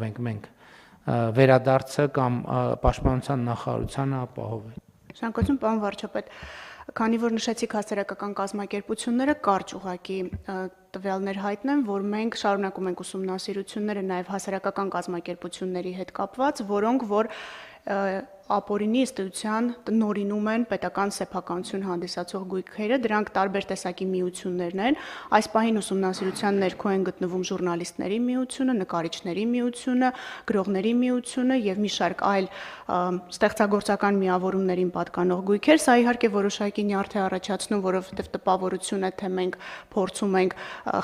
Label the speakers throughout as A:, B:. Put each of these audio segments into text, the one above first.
A: ապահովենք մենք վերադարձը կամ պաշտպանության նախարարությանը ապահովել։
B: Շնորհակալություն, պարոն վարչապետ, քանի որ նշեցիք հասարակական կազմակերպությունները, կարճ ուղղակի տվյալներ հայտնեմ, որ մենք շարունակում ենք ուսումնասիրությունները նաև հասարակական կազմակերպությունների հետ կապված, որոնք որ ապօրինի ըստ էության տնօրինում են պետական սեփականություն հանդիսացող գույքերը, դրանք տարբեր տեսակի միություններն են։ Այս պահին ուսումնասիրության ներքո են գտնվում ժուրնալիստների միությունը, նկարիչների միությունը, գրողների միությունը եւ մի շարք այլ ստեղծագործական միավորումներին պատկանող գույքեր։ Սա իհարկե որոշակի նյարդ է առաջացնում, որովհետեւ տպավորություն է, թե մենք փորձում ենք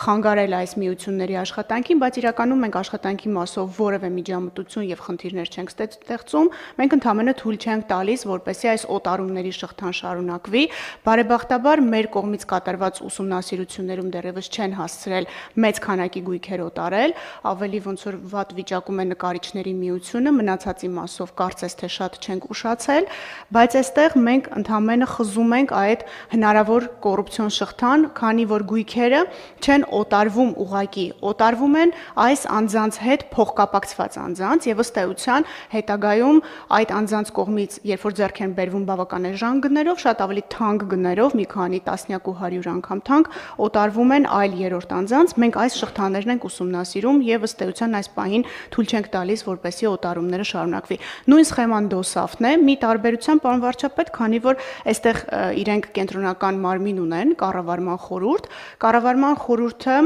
B: խանգարել այս միությունների աշխատանքին, բայց իրականում մենք աշխատանքի մասով որևէ միջամտություն եւ խնդիրներ չենք ստեղծում։ Մենք ընդհանրապես թույլ չենք տալիս, որպեսզի այս օտարումների շղթան շարունակվի։ Բարեբախտաբար մեր կողմից կատարված ուսումնասիրություններում դեռևս չեն հասցրել մեծ քանակի գույքեր օտարել, ավելի ոնց որ վատ վիճակում է նկարիչների միությունը, մնացածի մասով կարծես թե շատ չենք ուշացել, բայց այստեղ մենք ընդհանրապես խզում ենք այդ հնարավոր կոռուպցիոն շղթան, քանի որ գույքերը չեն օտարվում ուղղակի, օտարվում են այս անձանց հետ փոխկապակցված անձանց եւ ըստ էության հետագայում այդ անձանց կողմից, երբ որ ձեռք են բերվում բավական էժան գներով, շատ ավելի թանկ գներով, մի քանի տասնյակ ու 100 անգամ թանկ, օտարվում են այլ երրորդ անձանց, մենք այս շղթաներն ենք ուսումնասիրում եւ ըստ էության այս պահին թույլ չենք տալիս, որպեսզի օտարումները շարունակվի։ Նույն սխեման դոսավն է, մի տարբերությամբ, պարոն վարչապետ, քանի որ այստեղ իրենք կենտրոնական մարմին ունեն, կառավարման խորհուրդ, կառավարման խորհուրդը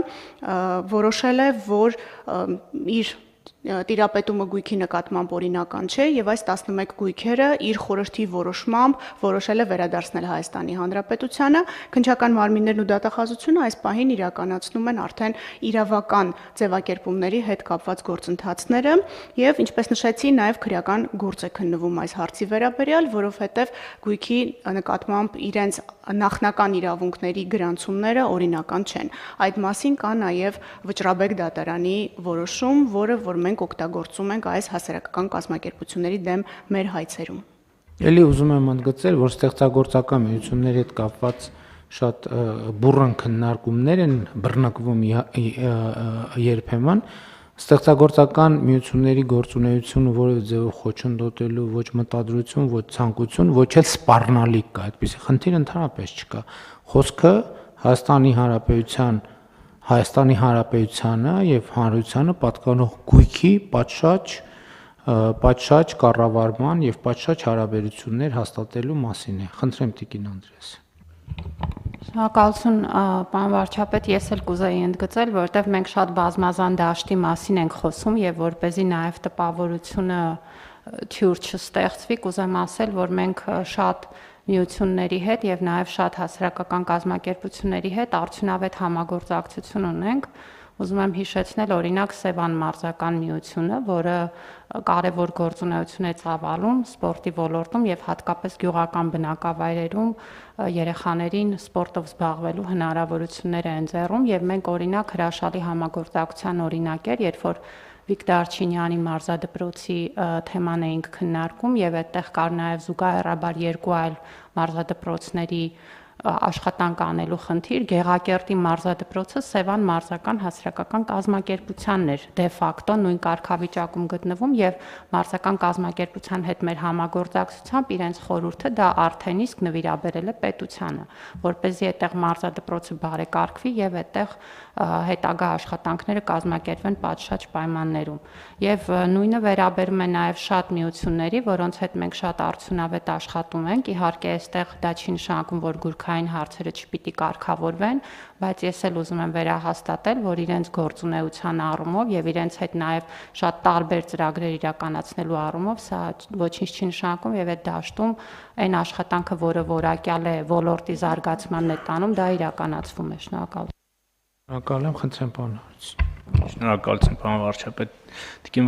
B: որոշել է, որ իր տիրապետումը գույքի նկատմամբ օրինական չէ եւ այս 11 գույքերը իր խորհրդի որոշմամբ որոշել է վերադարձնել Հայաստանի Հանրապետությանը։ Քննչական մարմիններն ու դատախազությունը այս պահին իրականացնում են արդեն իրավական ձևակերպումների հետ կապված գործընթացները եւ ինչպես նշեցի, նաեւ քրեական գործ է քննվում այս հարցի վերաբերյալ, որովհետեւ գույքի նկատմամբ իրենց նախնական իրավունքների գրանցումները օրինական չեն։ Այդ մասին կա նաեւ Վճռաբեկ դատարանի որոշում, որը որ մենք օգտագործում ենք այս հասարակական կազմակերպությունների դեմ մեր հայցերում։
A: Էլի ուզում եմ ընդգծել, որ ստեղծագործական միությունների հետ կապված շատ բուռն քննարկումներ են բռնկվում երբեմն։ Ստեղծագործական միությունների գործունեությունը որևէ ձևով խոչընդոտելու ոչ մտադրություն, ոչ ցանկություն, ոչ էլ սպառնալիք կա, այդպիսի խնդիր ընդհանրապես չկա։ Խոսքը Հայաստանի Հանրապետությանը եւ հանրությանը պատկանող գույքի պատշաճ կառավարման եւ պատշաճ հարաբերություններ հաստատելու մասին է։ Խնդրեմ Տիկին Անդրեաս։
C: Շնորհակալություն, պարոն վարչապետ, ես էլ կուզեի ընդգծել, որովհետև մենք շատ բազմազան դաշտի մասին ենք խոսում եւ որպեսզի նաեւ տպավորությունը թյուր չստեղծվի, կուզեմ ասել, որ մենք շատ միությունների հետ եւ նաեւ շատ հասարակական կազմակերպությունների հետ արդյունավետ համագործակցություն ունենք։ Ուզում եմ հիշեցնել օրինակ Սևան մարզական միությունը, որը կարևոր գործունեություն է ծավալում սպորտի ոլորտում եւ հատկապես գյուղական բնակավայրերում երեխաներին սպորտով զբաղվելու հնարավորություններ է ընձեռում եւ մենք օրինակ հրաշալի համագործակցության օրինակ էր, երբ որ Վիկտոր Արչինյանի մարզադպրոցի թեման էինք քննարկում եւ այդտեղ կար նաեւ զուգահեռաբար երկու այլ մարզադպրոցների աշխատանք անելու խնդիր, Գեղակերտի մարզադպրոցը Սևան մարզական հասարակական կազմակերպությանն էր դե ֆակտո նույն կարգավիճակում գտնվում եւ մարզական կազմակերպության հետ մեր համագործակցությամբ իրենց խորհուրդը դա արդեն իսկ նվիրաբերել է պետությանը, որպեսզի այդտեղ մարզադպրոցը բարեկարգվի եւ այդտեղ հետագա աշխատանքները կազմակերպվեն պատշաճ պայմաններում։ Եվ նույնը վերաբերում է նաեւ շատ միությունների, որոնց հետ մենք շատ արդյունավետ աշխատում ենք։ Իհարկե, այստեղ դա չի նշանակում, որ գույքային հարցերը չպիտի կարգավորվեն, բայց ես էլ ուզում եմ վերահաստատել, որ իրենց գործունեության առումով եւ իրենց հետ նաեւ շատ տարբեր ծրագրեր իրականացնելու առումով սա ոչինչ չի նշանակում եւ այդ դաշտում այն աշխատանքը, որը որակյալ է ոլորտի զարգացմանն է տանում, դա իրականացվում է։ Շնորհակալ
A: Շնորհակալ եմ, խնդրեմ պարոն Հարություն։
D: Շնորհակալություն, պարոն վարչապետ։ Տիկին